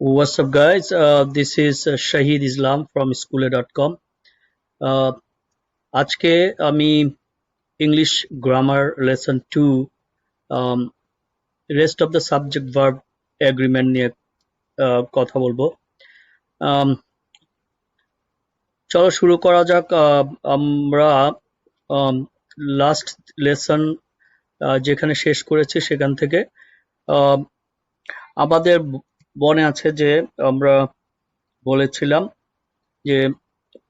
What's up, guys? This is Shahid Islam from Schooler.com. Uh, আজকে আমি English grammar lesson 2 rest of the subject verb agreement নিয়ে কথা বলবো। Um, চলো শুরু করা যাক। আমরা লাস্ট লেসন যেখানে শেষ করেছি সেখান থেকে আহ, আমাদের মনে আছে যে আমরা বলেছিলাম যে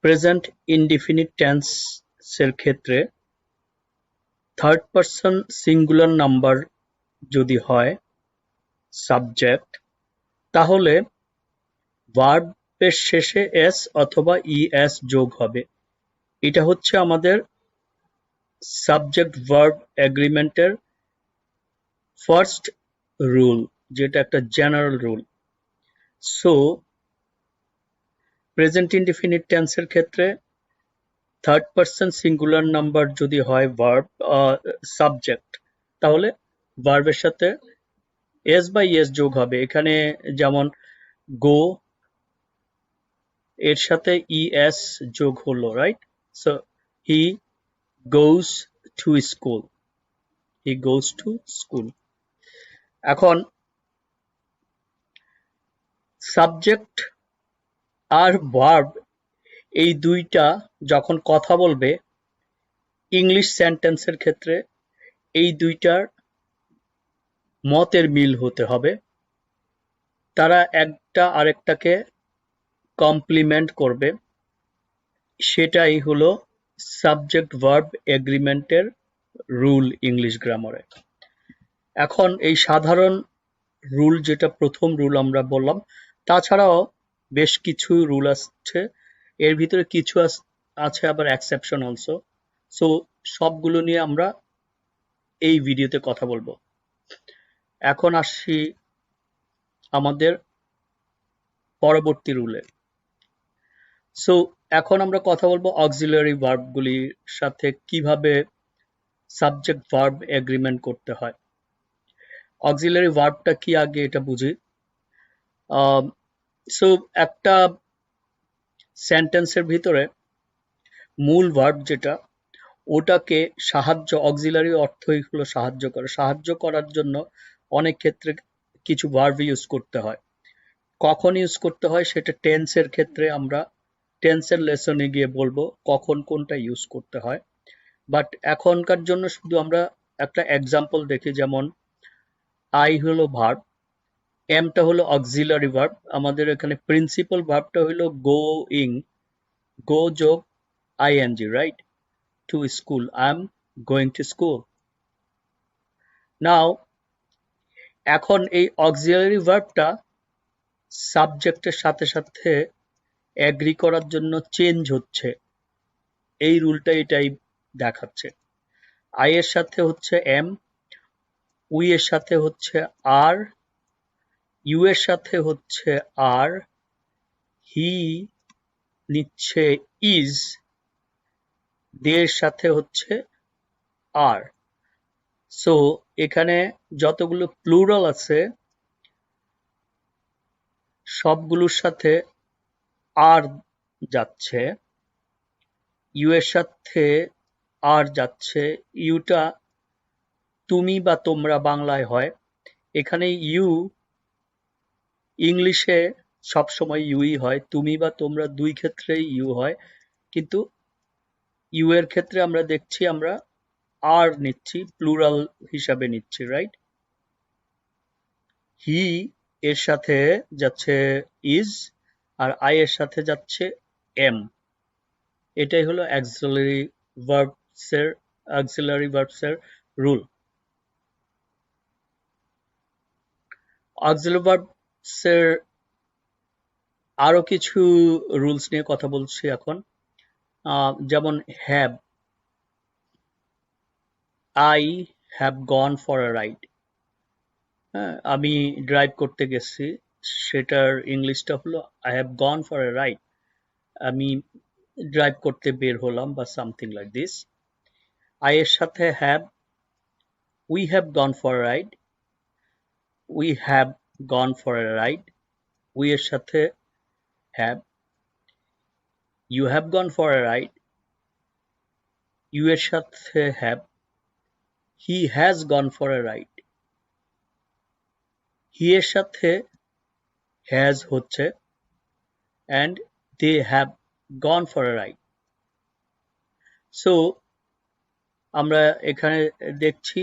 প্রেজেন্ট ইনডিফিনিট টেন্সের ক্ষেত্রে থার্ড পারসন সিঙ্গুলার নাম্বার যদি হয় সাবজেক্ট, তাহলে ভার্বের শেষে এস অথবা ইএস যোগ হবে। এটা হচ্ছে আমাদের সাবজেক্ট ভার্ব এগ্রিমেন্টের ফার্স্ট রুল, যেটা একটা general rule. So present indefinite টেন্সের ক্ষেত্রে থার্ড পারসন সিঙ্গুলার নাম্বার যদি হয় ভার্ব সাবজেক্ট, তাহলে ভার্বের সাথে এস বা ইএস যোগ হবে। এখানে যেমন গো এর সাথে ইএস যোগ হলো, right? So he goes to school, he goes to school. এখন সাবজেক্ট আর ভার্ব এই দুইটা যখন কথা বলবে ইংলিশ সেন্টেন্সের ক্ষেত্রে এই দুইটার মতের মিল হতে হবে। তারা একটা আরেকটাকে কমপ্লিমেন্ট করবে। সেটাই হলো সাবজেক্ট ভার্ব এগ্রিমেন্টের রুল ইংলিশ গ্রামারে। এখন এই সাধারণ রুল, যেটা প্রথম রুল আমরা বললাম, তাছাড়াও বেশ কিছু রুল আছে। এর ভিতরে কিছু আছে আবার এক্সেপশন অলসো। সো সবগুলো নিয়ে আমরা এই ভিডিওতে কথা বলবো। এখন আসি আমাদের পরবর্তী রুলে। সো এখন আমরা কথা বলবো অক্সিলারি ভার্বগুলির সাথে কিভাবে সাবজেক্ট ভার্ব এগ্রিমেন্ট করতে হয়। অক্সিলারি ভার্বটা কি আগে এটা বুঝি। সো একটা সেন্টেন্সের ভিতরে মূল ভার্ব যেটা, ওটাকে সাহায্য, অক্সিলারি অর্থই হলো সাহায্য করা। সাহায্য করার জন্য অনেক ক্ষেত্রে কিছু ভার্ব ইউজ করতে হয়। কখন ইউজ করতে হয় সেটা টেন্সের ক্ষেত্রে আমরা টেন্সের লেসনে গিয়ে বলবো কখন কোনটা ইউজ করতে হয়। বাট এখনকার জন্য শুধু আমরা একটা এক্সাম্পল দেখি। যেমন আই হলো ভার্ব, এমটা হলো অক্সিলারি ভার্ব। আমাদের এখানে প্রিন্সিপাল ভার্বটা হলো গোইং, গো যোগ ING, right? To school, I am going to school. Now এখন এই অক্সিলারি ভার্বটা সাবজেক্টের সাথে সাথে এগ্রি করার জন্য চেঞ্জ হচ্ছে। এই রুলটা এটাই দেখাচ্ছে। আই এর সাথে হচ্ছে এম, উই এর সাথে হচ্ছে আর, ইউ এর সাথে হচ্ছে আর, হি নিচ্ছে ইজ, দে এর সাথে হচ্ছে আর। সো এখানে যতগুলো প্লুরাল আছে সবগুলোর সাথে আর যাচ্ছে, ইউ এর সাথে আর যাচ্ছে। ইউটা তুমি বা তোমরা বাংলায় হয়। এখানে ইউ ইংলিশে সবসময় ইউই হয়, তুমি বা তোমরা দুই ক্ষেত্রেই ইউ হয়। কিন্তু ইউ এর ক্ষেত্রে আমরা দেখছি আমরা আর নিচ্ছি, প্লুরাল হিসাবে নিচ্ছি, রাইট? হি এর সাথে যাচ্ছে ইজ, আর আই এর সাথে যাচ্ছে এম। এটাই হলো অক্সিলারি ভার্বসের রুল। অক্সিলারি ভার্বসের আরো কিছু রুলস নিয়ে কথা বলছি এখন। যেমন have, I have gone for a ride. হ্যাঁ, আমি ড্রাইভ করতে গেছি, সেটার ইংলিশটা হলো I have gone for a ride. আমি ড্রাইভ করতে বের হলাম বা সামথিং লাইক দিস। আই এর সাথে have, we have gone for a ride, we have gone for a ride. we এর সাথে have, you have gone for a ride, you এর সাথে have, he has gone for a ride, he এর সাথে has হচ্ছে and they have gone for a ride. So আমরা এখানে দেখছি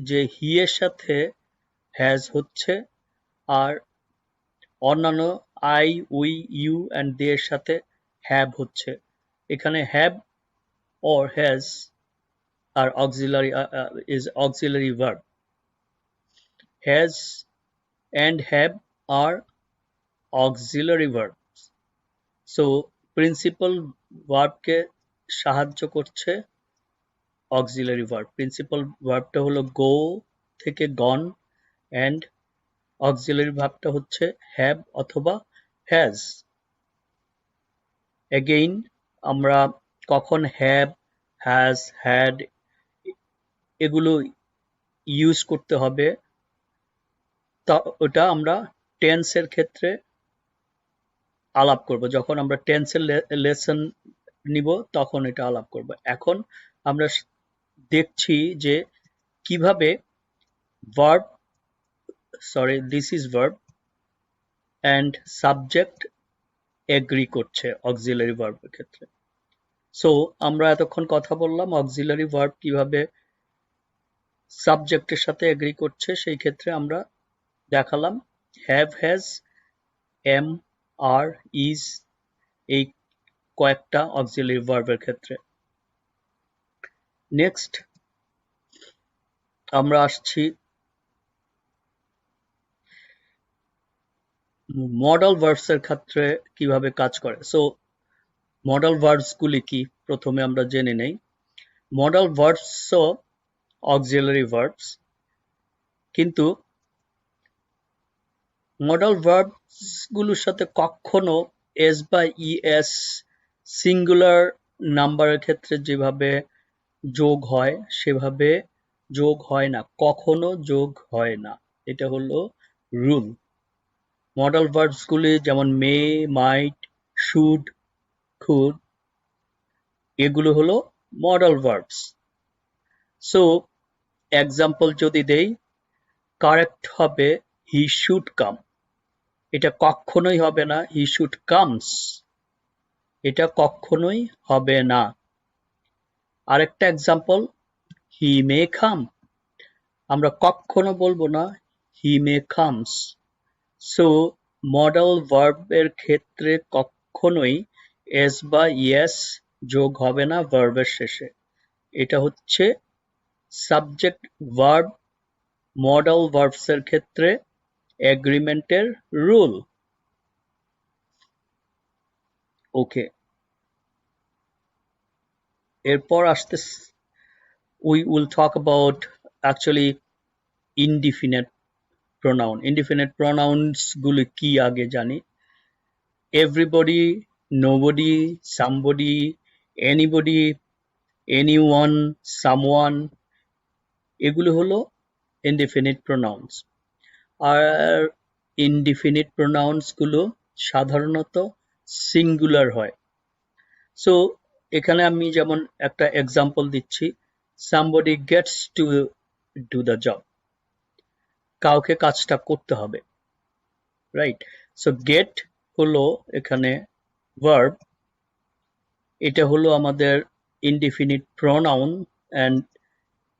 যে he এর সাথে has হচ্ছে আর অন্যান্য I, we, you and they এর সাথে have হচ্ছে। এখানে have or has are auxiliary is auxiliary verb. Has and have are auxiliary verbs. So principal verb কে সাহায্য করছে auxiliary verb. Principal verb টা হলো go থেকে gone and auxiliary verb টা হচ্ছে have অথবা has. Again আমরা কখন have, has, had এগুলো ইউজ করতে হবে তা ওটা আমরা টেন্স এর ক্ষেত্রে আলাপ করব। যখন আমরা টেন্স এর লেসন নিব তখন এটা আলাপ করব। এখন আমরা দেখছি যে কিভাবে verb, sorry this is verb and subject agree করছে auxiliary verb এর ক্ষেত্রে। সো আমরা এতক্ষণ কথা বললাম auxiliary verb কিভাবে সাবজেক্টের সাথে এগ্রি করছে, সেই ক্ষেত্রে আমরা দেখালাম have, has, am, are, is এই কয়েকটা auxiliary verb এর ক্ষেত্রে। নেক্সট আমরা আসছি মডাল ভার্বস এর ক্ষেত্রে কিভাবে কাজ করে। সো মডাল ভার্বস গুলি কি প্রথমে আমরা জেনে নেই। মডাল ভার্বসও auxiliary verbs, কিন্তু মডাল ভার্বস গুলোর সাথে কখনো এস বা ইএস সিঙ্গুলার নাম্বারের ক্ষেত্রে যেভাবে যোগ হয় সেভাবে যোগ হয় না, কখনো যোগ হয় না। এটা হলো রুল। মডাল ভার্বস গুলি যেমন মে, মাইট, শুড, কুড এগুলো হলো মডাল ভার্বস। সো এক্সাম্পল যদি দেই, কারেক্ট হবে হি শুড কাম, এটা কখনোই হবে না হি শুড কামস, এটা কখনোই হবে না। আরেকটা এক্সাম্পল হি মে কাম, আমরা কখনো বলবো না হি মে কামস। সো মডাল ভার্বের ক্ষেত্রে কখনোই এস বা ইয়েস যোগ হবে না ভার্বের শেষে। এটা হচ্ছে সাবজেক্ট ভার্ব মডাল ভার্বস এর ক্ষেত্রে এগ্রিমেন্টের রুল। ওকে, এরপর আসতে we will talk about actually indefinite pronoun. Indefinite pronouns গুলি কি আগে জানি। everybody, nobody, somebody, anybody, anyone, someone এগুলো হলো indefinite pronouns। আর indefinite pronouns গুলো সাধারণত সিঙ্গুলার হয়। সো এখানে আমি যেমন একটা এক্সাম্পল দিচ্ছি, somebody gets to do the job, কাউকে কাজটা করতে হবে, রাইট। সো গেট হলো এখানে ভার্ব, এটা হলো আমাদের ইনডিফিনিট প্রোনাউন এন্ড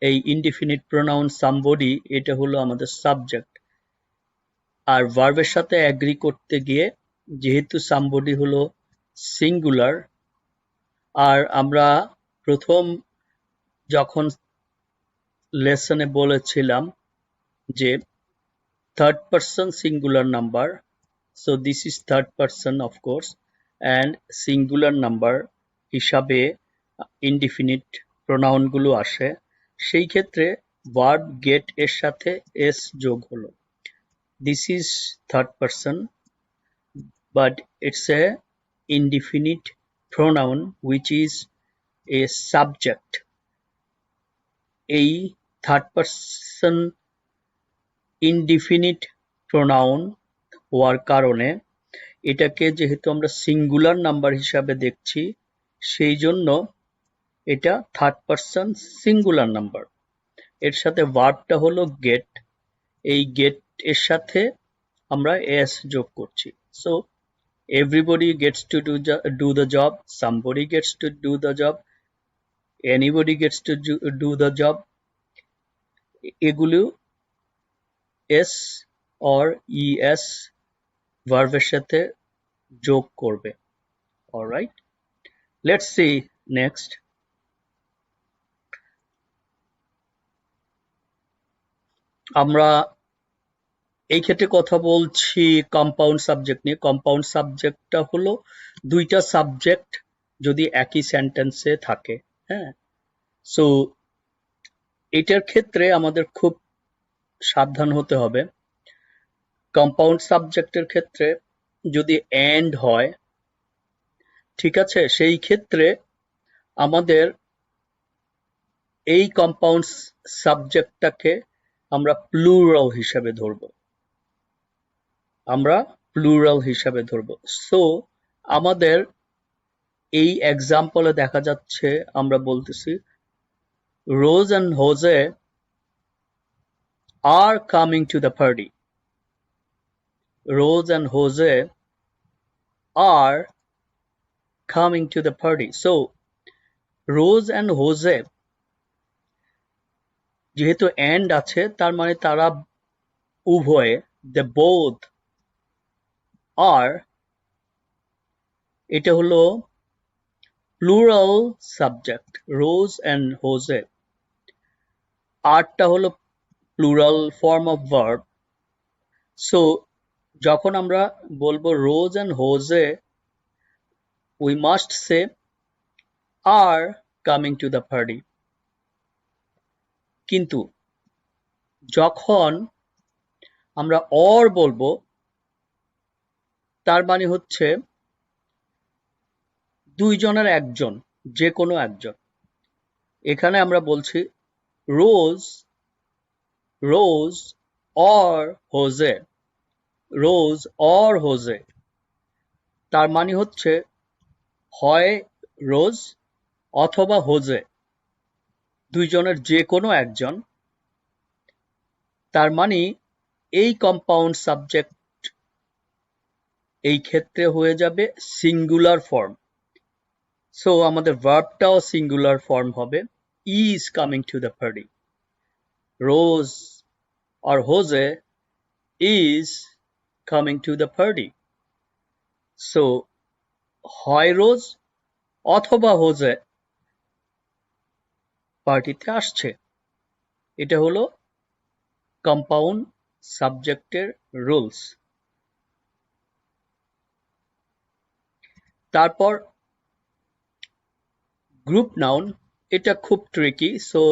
এই ইনডিফিনিট প্রোনাউন somebody এটা হলো আমাদের সাবজেক্ট। আর ভার্বের সাথে এগ্রি করতে গিয়ে যেহেতু somebody হলো সিঙ্গুলার, আর আমরা প্রথম যখন লেসনে বলেছিলাম যে third person singular number, so this is third person of course, and singular number হিসাবে ইনডিফিনিট প্রোনাউন গুলো আসে। সেই ক্ষেত্রে ভার্ব গেট এর সাথে এস যোগ হলো। This is third person but it's a indefinite pronoun which is a subject. এই থার্ড পারসন ইনডিফিনিট প্রোনাউন হওয়ার কারণে এটাকে যেহেতু আমরা সিঙ্গুলার নাম্বার হিসাবে দেখছি, সেই জন্য এটা থার্ড পারসন সিঙ্গুলার নাম্বার। এর সাথে ভার্বটা হলো গেট, এই গেট এর সাথে আমরা এস যোগ করছি। So everybody gets to do the job, somebody gets to do the job, anybody gets to do the job, এগুলো এস or es ভার্বের সাথে যোগ করবে। Alright, let's see next. আমরা এই ক্ষেত্রে কথা বলছি কম্পাউন্ড সাবজেক্ট নিয়ে। কম্পাউন্ড সাবজেক্টটা হলো দুইটা সাবজেক্ট যদি একই সেন্টেন্সে থাকে। হ্যাঁ, সো এটার ক্ষেত্রে আমাদের খুব সাবধান হতে হবে। কম্পাউন্ড সাবজেক্টের ক্ষেত্রে যদি এন্ড হয়, ঠিক আছে, সেই ক্ষেত্রে আমাদের এই কম্পাউন্ড সাবজেক্টটাকে আমরা প্লুরাল হিসাবে ধরব। সো আমাদের এই এক্সাম্পলে দেখা যাচ্ছে আমরা বলতেছি রোজ and Jose are coming to the party. Rose and Jose are coming to the party. So Rose and Jose যেহেতু and আছে, তার মানে তারা উভয়ে, they both are, এটা হলো plural subject. Rose and Jose, আরটা হলো plural form of verb. So যখন আমরা বলবো রোজ and Jose, we must say are coming to the party. কিন্তু যখন আমরা or বলবো, তার মানে হচ্ছে দুইজনের একজন, যে কোনো একজন। এখানে আমরা বলছি রোজ or Jose, rose or Jose, তার মানে হচ্ছে হয় রোজ অথবা হোজে, দুইজনের যে কোনো একজন। তার মানে এই কম্পাউন্ড সাবজেক্ট এই ক্ষেত্রে হয়ে যাবে সিঙ্গুলার ফর্ম। সো আমাদের ভার্বটাও সিঙ্গুলার ফর্ম হবে, is coming to the party. Rose or Jose is coming to the party. So হয় রোজ অথবা হোজে পার্টিতে আসছে। এটা হলো কম্পাউন্ড সাবজেক্টের রুলস। তারপর গ্রুপ নাউন, এটা খুব tricky, so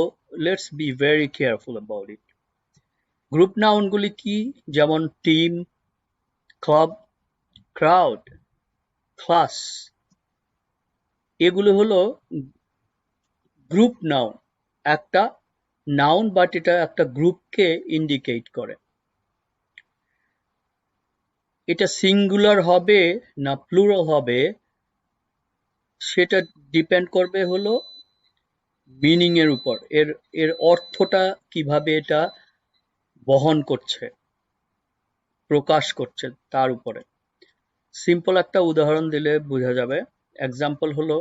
let's be very careful about it. Group নাউনগুলি কি? যেমন টিম, ক্লাব, ক্রাউড, ক্লাস, এগুলো হলো গ্রুপ নাউন। একটা নাউন, বাট এটা একটা গ্রুপকে ইন্ডিকেট করে। এটা সিঙ্গুলার হবে না প্লুরাল হবে, সেটা ডিপেন্ড করবে হলো মিনিং এর উপর, এর অর্থটা কিভাবে এটা বহন করছে, প্রকাশ করছে তার উপরে। সিম্পল একটা উদাহরণ দিলে বোঝা যাবে। এক্সাম্পল হলো,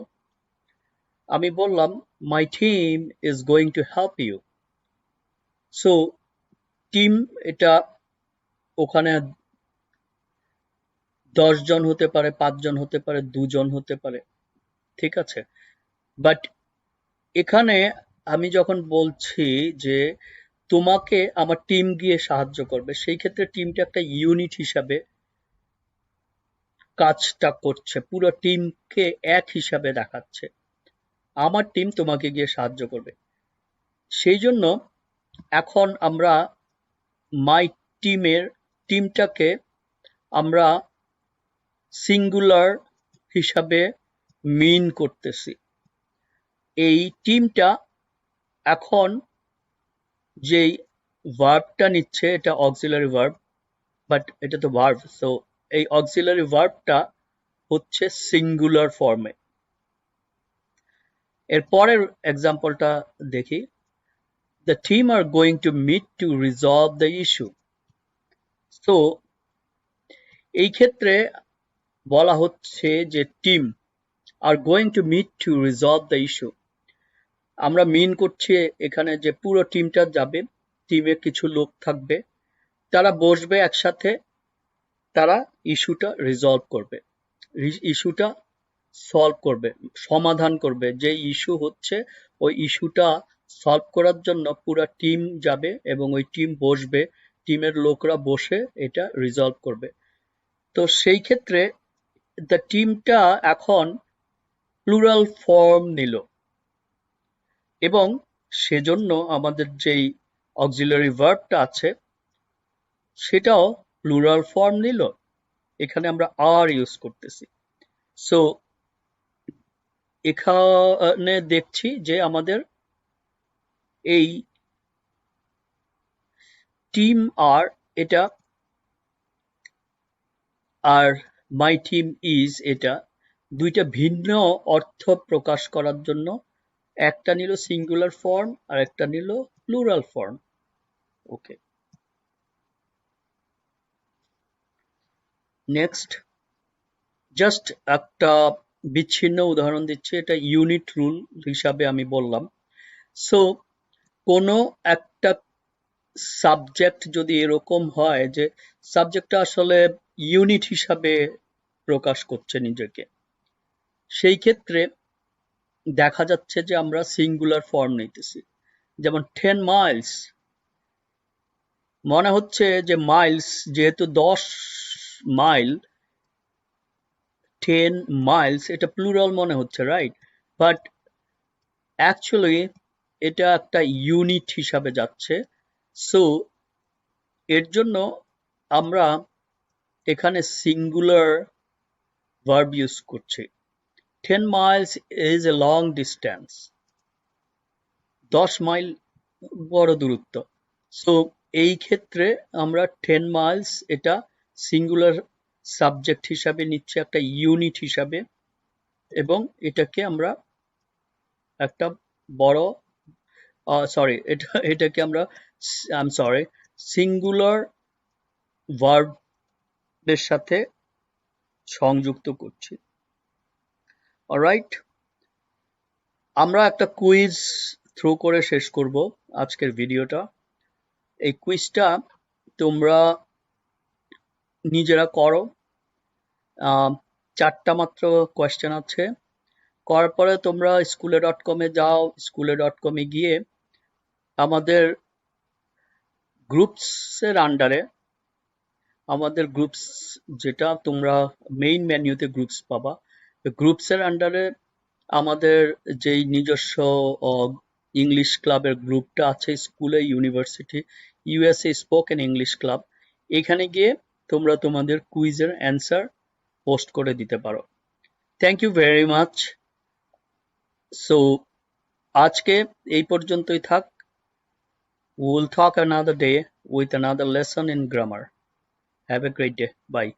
আমি বললাম my team is going to help you. So team, এটা ওখানে 10 জন হতে পারে, 5 জন হতে পারে, 2 জন হতে পারে, ঠিক আছে। বাট এখানে আমি যখন বলছি যে তোমাকে আমার টিম গিয়ে সাহায্য করবে, সেই ক্ষেত্রে টিমটা একটা ইউনিট হিসাবে কাজটা করছে, পুরো টিমকে এক হিসাবে দেখাচ্ছে। আমার টিম তোমাকে গিয়ে সাহায্য করবে। সেই জন্য এখন আমরা মাই টিমটাকে আমরা সিঙ্গুলার হিসাবে মিন করতেছি। এই টিমটা এখন যেই ভার্বটা নিচ্ছে, এটা অক্সিলারি ভার্ব, বাট এটা তো ভার্ব, সো এই অক্সিলারি ভার্বটা হচ্ছে সিঙ্গুলার ফর্মে। এর পরের এক্সাম্পলটা দেখি। The team are going to meet to resolve the issue. So এই ক্ষেত্রে বলা হচ্ছে যে team are going to meet to resolve the issue. আমরা মিন করছি এখানে যে পুরো টিমটা যাবে, টিমে কিছু লোক থাকবে, তারা বসবে একসাথে, তারা ইস্যুটা রিজলভ করবে, ইস্যুটা সলভ করবে, সমাধান করবে। যে ইস্যু হচ্ছে ওই ইস্যুটা সলভ করার জন্য পুরো টিম যাবে এবং ওই টিম বসবে, টিমের লোকরা বসে এটা রিজলভ করবে। তো সেই ক্ষেত্রে দ্য টিমটা এখন প্লুরাল ফর্ম নিল এবং সেজন্য আমাদের যেই অক্সিলারি ভার্বটা আছে সেটাও প্লুরাল ফর্ম নিল। এখানে আমরা আর ইউজ করতেছি। সো এখানে দেখছি যে আমাদের এই টিম আর এটা আর মাই টিম ইজ এটা দুইটা ভিন্ন অর্থ প্রকাশ করার জন্য একটা নিল সিঙ্গুলার ফর্ম আর একটা নিল প্লুরাল ফর্ম। ওকে, নেক্সট জাস্ট একটা বিচ্ছিন্ন উদাহরণ দিচ্ছি, এটা ইউনিট রুল হিসাবে আমি বললাম। সো কোনো একটা সাবজেক্ট যদি এরকম হয় যে সাবজেক্টটা আসলে ইউনিট হিসাবে প্রকাশ করছে নিজেকে, সেই ক্ষেত্রে দেখা যাচ্ছে যে আমরা সিঙ্গুলার ফর্ম নিতেছি। যেমন 10 মাইলস, মনে হচ্ছে যে মাইলস যেহেতু 10 মাইল, 10 মাইলস এটা প্লুরাল মনে হচ্ছে, রাইট? বাট অ্যাকচুয়ালি এটা একটা ইউনিট হিসাবে যাচ্ছে। সো এর জন্য আমরা এখানে সিঙ্গুলার ভার্ব ইউজ করছি। 10 miles is a long distance. 10 mile বড় দূরত্ব। সো এই ক্ষেত্রে আমরা 10 miles এটা সিঙ্গুলার সাবজেক্ট হিসাবে নিচ্ছে, একটা ইউনিট হিসাবে, এবং এটাকে আমরা একটা বড় এটাকে আমরা সিঙ্গুলার ভার্বের সাথে সংযুক্ত করছি। অলরাইট, আমরা একটা কুইজ থ্রো করে শেষ করব আজকের ভিডিওটা। এই কুইজটা তোমরা নিজেরা করো। 4টা মাত্র কোয়েশ্চেন আছে। করার পরে তোমরা স্কুলে.com-এ যাও, স্কুলে.com-এ গিয়ে আমাদের গ্রুপসের আন্ডারে, আমাদের গ্রুপস যেটা তোমরা মেইন মেনুতে গ্রুপস পাবা, গ্রুপসের আন্ডারে আমাদের যেই নিজস্ব ইংলিশ ক্লাবের গ্রুপটা আছে, স্কুলে university USA spoken English club, এখানে গিয়ে তোমরা তোমাদের কুইজের অ্যান্সার পোস্ট করে দিতে পারো। Thank you very much. So আজকে এই পর্যন্তই থাক। We will talk another day with another lesson in grammar. Have a great day. Bye.